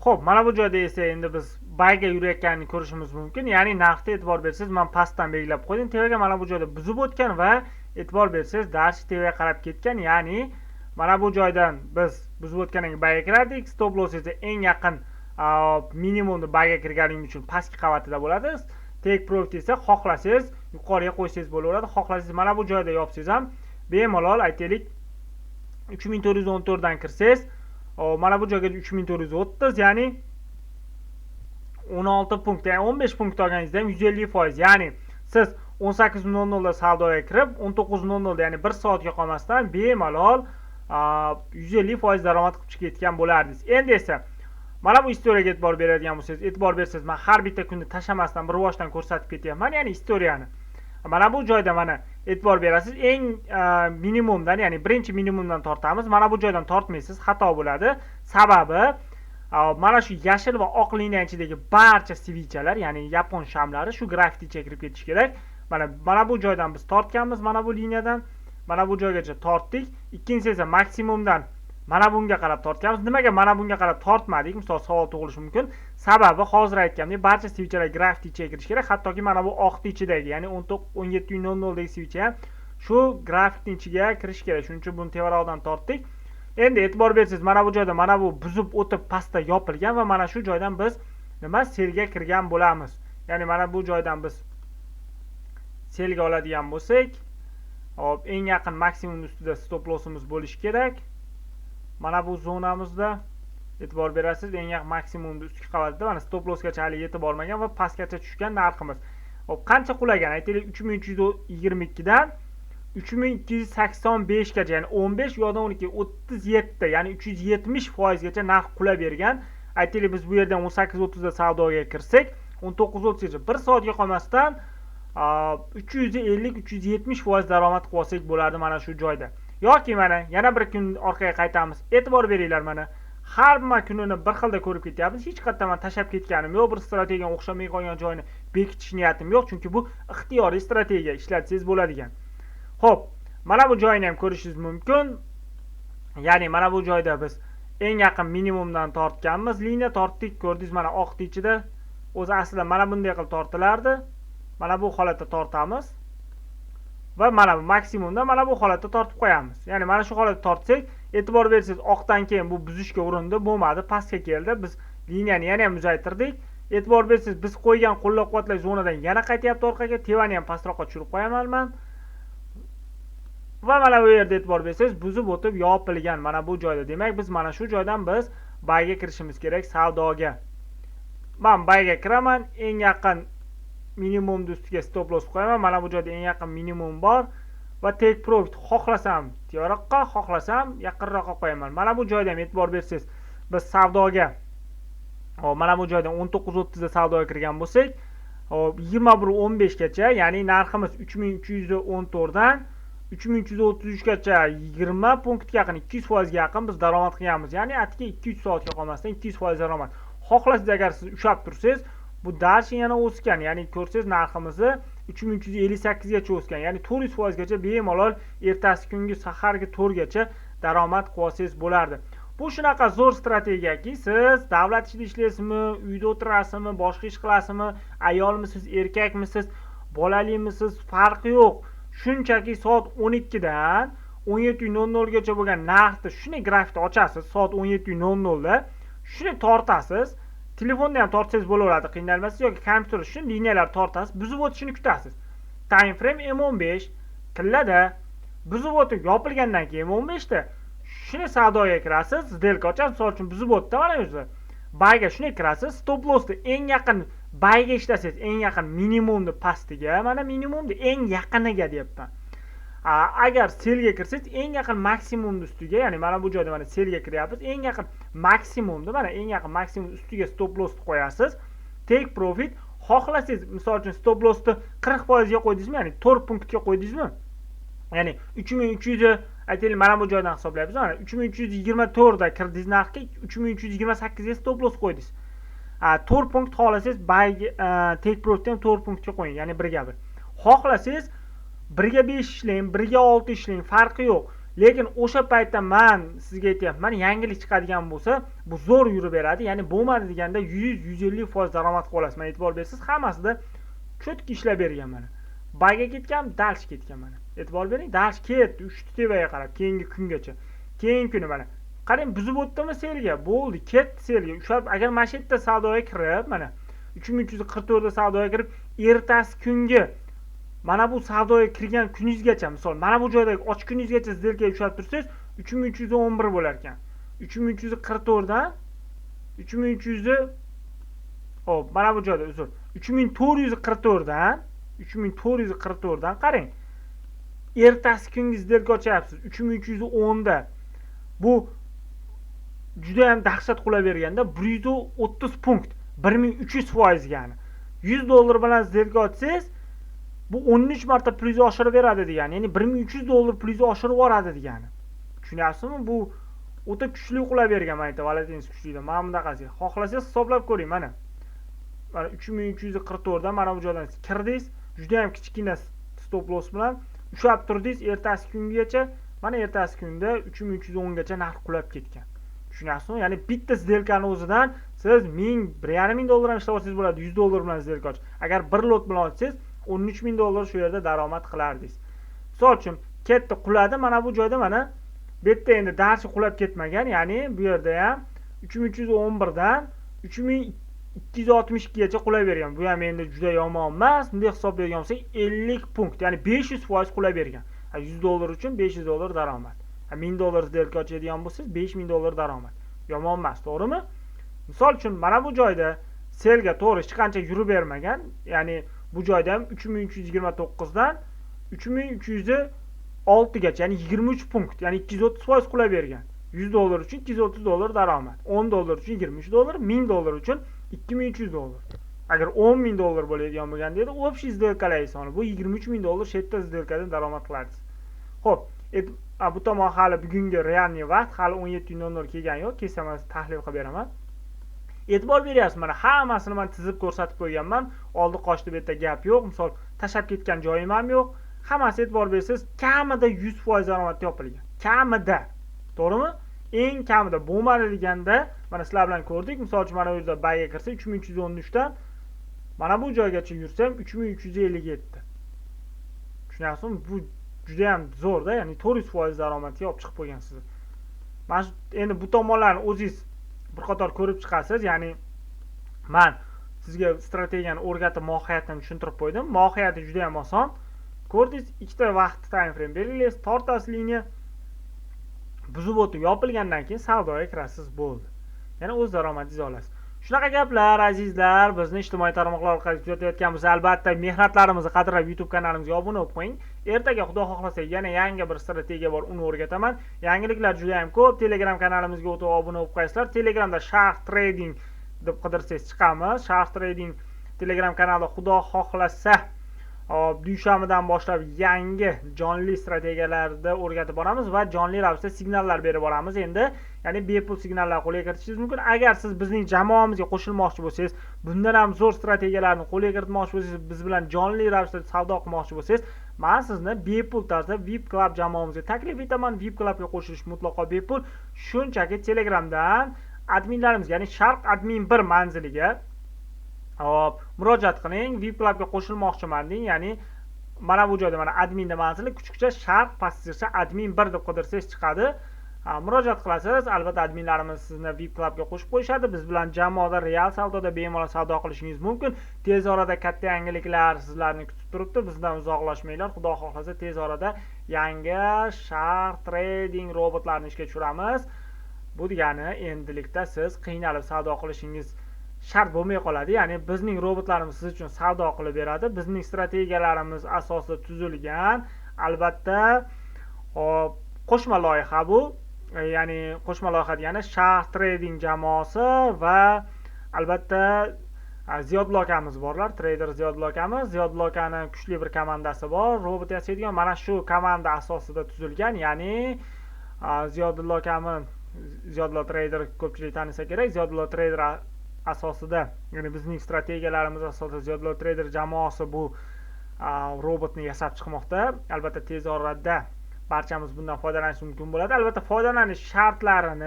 Xo'p, mana bu joyda esa endi biz bayga yurayotganini ko'rishimiz mumkin. Ya'ni narxga e'tibor bersangiz, men pastdan belgilab qo'ydim. Tevaga mana bu joyda buzib o'tgan va e'tibor bersangiz, darshi tevaga qarab ketgan. Ya'ni mana bu joydan biz buzib o'tgandan keyin bayga kirardik. Stop loss esa eng yaqin minimumni bayga kirganingiz uchun pastki qavatida bo'ladi. Take profit esa xohlasangiz yuqoriga qo'ysangiz bo'laveradi. Xohlasangiz mana bu joyda yopsangiz ham bemalol aytaylik 3414 dan kirsangiz, mana bu joyga 3430, ya'ni 16 punkt, ya'ni 15 punkt olganingizda ham 150%. Ya'ni siz 18:00 da savdoga kirib 19:00 da, ya'ni 1 soatga qolmasdan bemalol 150% daromad qilib chiqib ketgan bo'lardingiz. Endi esa mana bu istoriyaga e'tibor beradigan bo'lsangiz, e'tibor bersangiz, men har bitta kunni tashlamasdan bir boshdan ko'rsatib ketyapman, ya'ni istoriyani. Mana bu joyda mana e'tibor berasiz, eng minimumdan, ya'ni birinchi minimumdan tortamiz. Mana bu joydan tortmaysiz, xato bo'ladi. Sababi mana shu yashil va oq liniya ichidagi barcha svichalar, ya'ni yapon shamlari shu grafikda ichiga kirib ketishi kerak. Mana bu joydan biz tortganmiz, mana bu liniyadan mana bu joygacha tortdik. Ikkinchisi esa maksimumdan mana bunga qarab tortganmiz. Nimaga mana bunga qarab tortmadik? Misol savol tug'ilishi mumkin. Sababi hozir aytgandek, barcha svichalar grafikda ichiga kirishi kerak. Hattoki mana bu oqning ichidagi, ya'ni 17:00 dagi svicha ham shu grafikning ichiga kirishi kerak. Shuning uchun buni tevaroqdan tortdik. Endi e'tibor bersangiz, mana bu joyda mana bu buzib o'tib pastda yopilgan va mana shu joydan biz selga kirgan bo'lamiz. Ya'ni mana bu joydan biz selga oladigan bo'lsak, hop, eng yaqin maksimum ustida stop lossimiz bo'lishi kerak. Mana bu zonamizda e'tibor berasiz, eng yaqin maksimumni ustki qavatida mana stop lossgacha hali yetib bormagan va pastgacha tushgan narximiz. Hop, qancha qulagan? Aytaylik 3322 dan 3285 gacha, ya'ni 15 yo'dan 12 37, ya'ni 370% gacha narx qula bergan. Aytaylik biz bu yerdan 18:30 da savdoga kirsak, 19:30 gacha 1 soatga qolmasdan 350-370% daromad qilib olsak bo'lardi mana shu joyda. Yoki mana yana bir kun orqaga qaytamiz. E'tibor beringlar, mana hamma kunini bir xilda ko'rib ketyapmiz. Hech qayerdan men tashab ketganim yo'q, bir strategiyaga o'xshamay qolgan joyini bekitish niyatim yo'q, chunki bu ixtiyoriy strategiya, ishlatsangiz bo'ladigan. Xo'p, mana bu joyini ham ko'rishingiz mumkin. Ya'ni mana bu joyda biz eng yaqin minimumdan tortganmiz, liniya tortdik, ko'rdingiz, mana oqning ichida. O'zi aslida mana bunday qilib tortilardi. Mana bu holatda tortamiz va mana bu maksimumda mana bu holatda tortib qo'yamiz. Ya'ni mana shu holatda tortsak, e'tibor bersangiz, oqdan keyin bu buzishga urindi, bo'lmadi, pastga keldi. Biz liniyani yana ham uzaytirdik. E'tibor bersangiz, biz qo'ygan qo'llab-quvvatlash zonadan yana qaytyapti orqaga. Tevani ham pastroqqa tushirib qo'yaman men. Va mana bu yerda e'tibor bersangiz, buzib o'tib yopilgan mana bu joyda. Demak, biz mana shu joydan biz bayga kirishimiz kerak, savdoga. Men bayga kiraman, eng yaqin minimumni ustiga stop loss qo'yaman. Mana bu joyda eng yaqin minimum bor va take profit xohlasam tevaroqqa, xohlasam yaqinroqqa qo'yaman. Mana bu joyda ham e'tibor bersangiz, biz savdoga mana bu joydan 19:30 da savdoga kirgan bo'lsak, 21:15 gacha, ya'ni narximiz 3314 dan 3333 gacha 20 punktga yaqin, 200% ga yaqin biz daromad qilganmiz. Ya'ni atga 200 soatga qolmasdan 200% daromad. Xohlasangiz, agar siz ushlab tursangiz, bu darshi yana o'sgan, ya'ni ko'rsangiz narximizni 3358 gacha o'sgan, ya'ni 400% gacha bemalol ertasi kungi sahargi 4 gacha daromad qilib olsangiz bo'lardi. Bu shunaqa zo'r strategiyaki, siz davlat ishida ishlaysizmi, uyda o'tirasizmi, boshqa ish qilasizmi, ayolmisiz, erkakmisiz, bolalimisiz, farqi yo'q. Shunchaki soat 12 dan 17:00 gacha bo'lgan narxni shunday grafikda ochasiz, soat 17:00 da shuni tortasiz. Telefonda ham tortsangiz bo'laveradi, qiynalmasiz, yoki kompyuterda shuni liniyalar tortasiz, buzib o'tishini kutasiz. Time frame M15 tillada buzib o'tib yopilgandan keyin M15 da shuni savdoga kirasiz, сделка ochasiz, misol uchun buzib o'tdi mana o'zi. Bayga shuni kirasiz, stop lossni eng yaqin bayga ishlasangiz, eng yaqin minimumni pastiga, mana minimumni eng yaqiniga deyapman. Agar selga kirsangiz, eng yaqin maksimumni ustiga, ya'ni mana bu joyda mana selga kiryapmiz, eng yaqin maksimumni, mana eng yaqin maksimum ustiga stop lossni qo'yasiz. Take profit xohlasangiz, misol uchun stop lossni 40% ga qo'ydingizmi, ya'ni 4 punktga qo'ydingizmi? Ya'ni 3300 aytaylik, mana bu joydan hisoblaymiz. Mana 3324 da kirdingiz narxga, 3328 ga stop loss qo'ydingiz. 4 punkt xohlasangiz, take profit ham 4 punktga qo'ying, ya'ni 1 ga 1. Xohlasangiz 1 ga 5 ishlang, 1 ga 6 ishlang, farqi yo'q. lekin o'sha paytda men sizga aytyapman, yangilik chiqadigan bo'lsa bu zo'r yurib beradi, ya'ni bo'lmadi deganda 100-150% daromad qilib olasiz. Mana e'tibor bersangiz, hammasida cho'tki ishlab bergan mana. Bayga ketgan, dalsh ketgan mana. E'tibor bering, dalsh ketdi, uchta tevaga qarab, keyingi kungacha. Keyingi kuni mana qarang, buzib o'tdimi selga, bo'ldi, ketdi selga. Ushlab agar mana shu yerda savdoga kirib, mana 3344 da savdoga kirib, ertasi kungi mana bu savdoga kirgan kuningizgacha, misol mana bu joydagi ochiq kuningizgacha сделка ushlab tursangiz, 3311 bo'lar ekan. 3344 dan 3300 hop, mana bu joyda uzr. 3444 dan qarang. Ertasi kungi сделка ochyapsiz 3310 da. Bu juda ham dahshat qilaverganda 130 punkt, 1300% ya'ni. $100 bilan сделка ochsangiz, bu 13 marta plyus oshirib beradi degani. Ya'ni $1300 plyus oshirib yuboradi degani. Tushunyapsizmi? Bu o'ta kuchli qilavergan, mana volatilность kuchlidir. Mana bunaqasi. Xohlasangiz hisoblab ko'ring mana. Mana 3344 dan mana bu joydan kirdingiz, juda ham kichkina stop loss bilan ushlab turdingiz, ertasi kungacha, mana ertasi kunda 3310 gacha narx qulab ketgan. Tushunyapsizmi? Ya'ni bitta сделкаning o'zidan siz 1000, $1.5 ham ishlab olsangiz bo'ladi, $100 bilan сделка och. Agar bir lot bilan ochsangiz, $13,000 shu yerda daromad qilardingiz. Misol uchun ketdi, quladi, mana bu joyda mana bu yerda endi darsi qulab ketmagan, ya'ni bu yerda ham 3311 dan 3262 gacha qulavergan. Bu ham endi juda yomon emas. Bunday hisoblaydigan bo'lsak 50 punkt, ya'ni 500% qulavergan. $100 uchun $500 daromad. $1000 сделка ochadigan bo'lsangiz $5000 daromad. Yomon emas, to'g'rimi? Misol uchun mana bu joyda selga to'g'ri hech qancha yurib bermagan, ya'ni bu joyda ham 3329 dan 3306 gacha, ya'ni 23 punkt, ya'ni 230% qulavergan. $100 uchun $230 daromad, $10 uchun $23, $1000 uchun $2300. Agar $10,000 bo'ladigan bo'lganda edi, общий сделкалар soni bu $23000 shu yerda сделкаdan daromad qilarsiz. Xo'p, bu tomon hali bugungi realniy vaqt hali 17:00 kelgani yo'q, kelsa men tahlil qilib beraman. E'tibor beryapsiz, mana hammasini men tizib ko'rsatib qo'yganman. Oldi qochdi bu yerda gap yo'q. Misol tashab ketgan joyim ham yo'q. Hammasi e'tibor bersangiz, kamida 100% daromad topilgan. Kamida. To'g'rimi? Eng kamida bo'lmadi deganda, mana sizlar bilan ko'rdik. Misol uchun mana bu yerda bayga kirsa 3313 dan mana bu joygacha yursam 3357. Tushunyapsizmi? Bu juda ham zo'rda, ya'ni 400% daromadga olib chiqib qo'ygan sizni. Mana endi bu tomonlarni o'zingiz bir qator ko'rib chiqasiz, ya'ni men sizga strategiyani o'rgatib mohiyatini tushuntirib qo'ydim. Mohiyati juda ham oson. Ko'rdingiz, ikkita vaqt time frame belgilaysiz, tortasiz liniya buzib o'tib yopilgandan keyin savdoga kirasiz, bo'ldi. Ya'ni o'z daromadingizni olasiz. Shunaqa gaplar azizlar, bizni ijtimoiy tarmoqlar orqali kuzatayotganmiz. Albatta, mehnatlarimizni qadrlab YouTube kanalimizga obuna bo'lib qo'ying. Ertaga Xudo xohlasa yana yangi bir strategiya bor, uni o'rgataman. Yangiliklar juda ham ko'p. Telegram kanalimizga o'tib obuna bo'lib qo'yasizlar. Telegramda Shark Trading deb qidirsangiz chiqamiz. Shark Trading Telegram kanalida Xudo xohlasa dushanbadan boshlab yangi jonli strategiyalarda o'rgatib boramiz va jonli ravishda signallar berib boramiz. Endi ya'ni bepul signallar qo'lga kiritishingiz mumkin. Agar siz bizning jamoamizga qo'shilmoqchi bo'lsangiz, bundan ham zo'r strategiyalarni qo'lga kiritmoqchi bo'lsangiz, biz bilan jonli ravishda savdo qilmoqchi bo'lsangiz, men sizni bepul tarzda VIP Club jamoamizga taklif etaman. VIP Clubga qo'shilish mutlaqo bepul. Shunchaki Telegramdan adminlarimizga, ya'ni Sharq admin 1 manziliga murojaat qiling. VIP Clubga qo'shilmoqchiman deng, ya'ni mana bu joyda mana adminda manzili kuchukcha Sharq pastdirsa admin 1 deb qidirsangiz chiqadi. Murojaat qilasiz. Albatta adminlarimiz sizni VIP Clubga qo'shib qo'yishadi. Biz bilan jamoada real savdoda bemalol savdo qilishingiz mumkin. Tez orada katta yangiliklar sizlarni kutib turibdi. Bizdan uzoqlashmanglar. Xudo xohlasa tez orada yangi Shark Trading robotlarini ishga tushiramiz. Bu degani endilikda siz qiynalib savdo qilishingiz shart bo'lmay qoladi. Ya'ni bizning robotlarimiz siz uchun savdo qilib beradi. Bizning strategiyalarimiz asosida tuzilgan. Albatta, qo'shma loyiha bu. Ya'ni qo'shma loyiha degani Shark Trading jamoasi va albatta Ziyodul akamiz borlar, trader Ziyodul akamiz. Ziyodul akaning kuchli bir komandasi bor. Robot yasaydigan mana shu komanda asosida tuzilgan. Ya'ni Ziyodul akamiz, Ziyodul trader ko'pchilik tanisa kerak. Ziyodul trader asosida, ya'ni bizning strategiyalarimiz asosida Ziyodul trader jamoasi bu robotni yasab chiqmoqda. Albatta tez orada barchamiz bundan foydalanish mumkin bo'ladi. Albatta foydalanish shartlarini